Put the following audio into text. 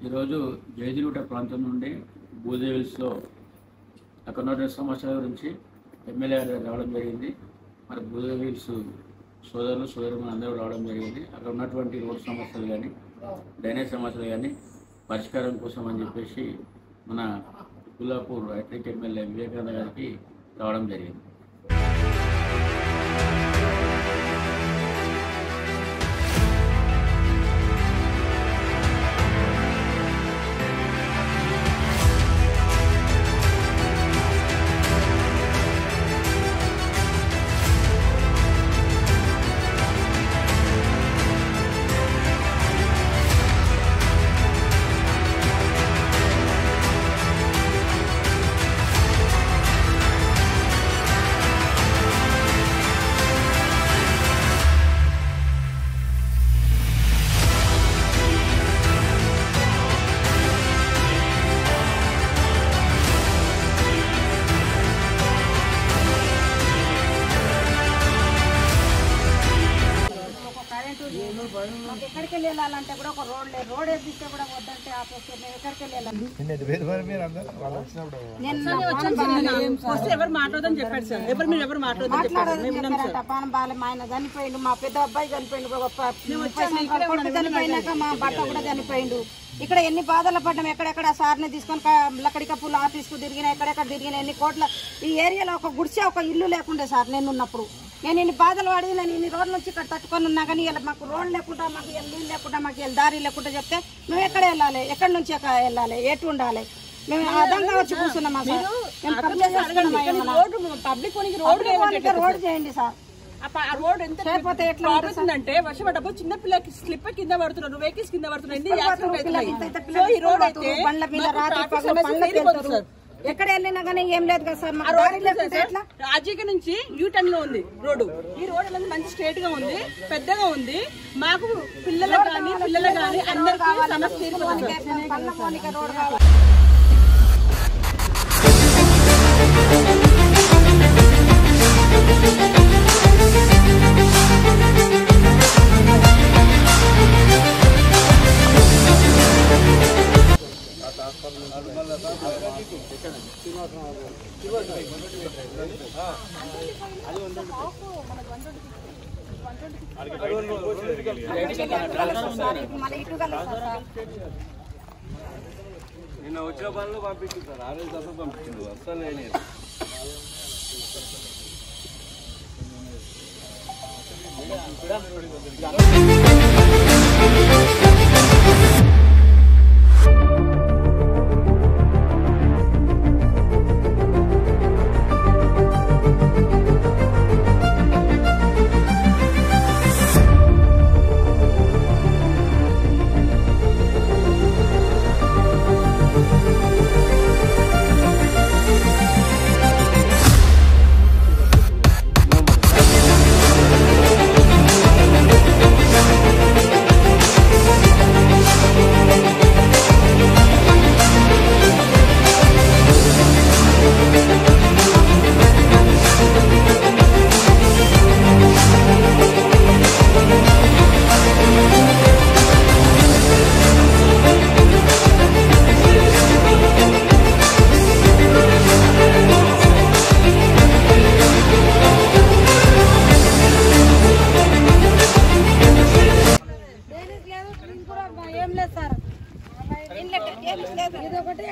ఈరోజు జయజిలుట ప్రాంతం నుండి భూదేవిల్స్లో అక్కడ ఉన్న సమస్యల గురించి ఎమ్మెల్యే రావడం జరిగింది. మరి భూదేవిల్స్ సోదరులు సోదరులు అందరూ రావడం జరిగింది. అక్కడ ఉన్నటువంటి రోడ్డు సమస్యలు కానీ డ్రైనేజ్ సమస్యలు కానీ పరిష్కారం కోసం అని చెప్పేసి మన కుల్లాపూర్ హైటెక్ ఎమ్మెల్యే వివేకానంద గారికి రావడం జరిగింది. ఎక్కడికి వెళ్ళాలంటే కూడా ఒక రోడ్ ఎదిస్తే కూడా వద్దంటే ఆపేస్తే మేము ఎక్కడికి వెళ్ళాలి. పానం బాలే మా ఆయన చనిపోయిండు, మా పెద్ద అబ్బాయి చనిపోయిండు, చనిపోయినాక మా భర్త కూడా చనిపోయిండు. ఇక్కడ ఎన్ని బాధలు పడ్డాం. ఎక్కడెక్కడ సార్ని తీసుకొని లక్కడి కప్పులు ఆఫీస్కు తిరిగినా ఎక్కడెక్కడ తిరిగినా ఎన్ని కోట్ల ఈ ఏరియాలో ఒక గుడిసె ఒక ఇల్లు లేకుండే సార్. నేను ఉన్నప్పుడు నేను ఇన్ని బాధలు పడి నేను ఇన్ని రోజుల నుంచి ఇక్కడ తట్టుకొని ఉన్నా కానీ ఇలా మాకు రోడ్ లేకుండా మాకు నీళ్ళు లేకుండా మాకు దారి లేకుండా చెప్తే మేము ఎక్కడ వెళ్ళాలి, ఎక్కడి నుంచి వెళ్ళాలి, ఎటు ఉండాలి మేము అదంతా వచ్చి కూర్చున్నామా సార్. రోడ్ చేయండి సార్. రోడ్ ఎంత అంటే వర్షం పడ్డప్పుడు చిన్న పిల్లలకి స్లిప్ కింద పడుతున్నారు, వెహికల్స్ కింద పడుతున్నారు. ఈ రోడ్ అయితే బండ్ల మీద ఎక్కడ వెళ్ళినా కానీ ఏం లేదు కదా సార్. రాజీక నుంచి యూటర్న్ లో ఉంది రోడ్డు. ఈ రోడ్ అనేది మంచి స్ట్రేట్ గా ఉంది, పెద్దగా ఉంది. మాకు పిల్లలకు కానీ అందరికీ సమస్య రోడ్ కావాలి. నిన్న వచ్చిన పనులు పంపించారు, ఆరేళ్ళు తప్ప పంపించారు. అస్సలు ఏం లేదు సార్. ఇది ఒకటి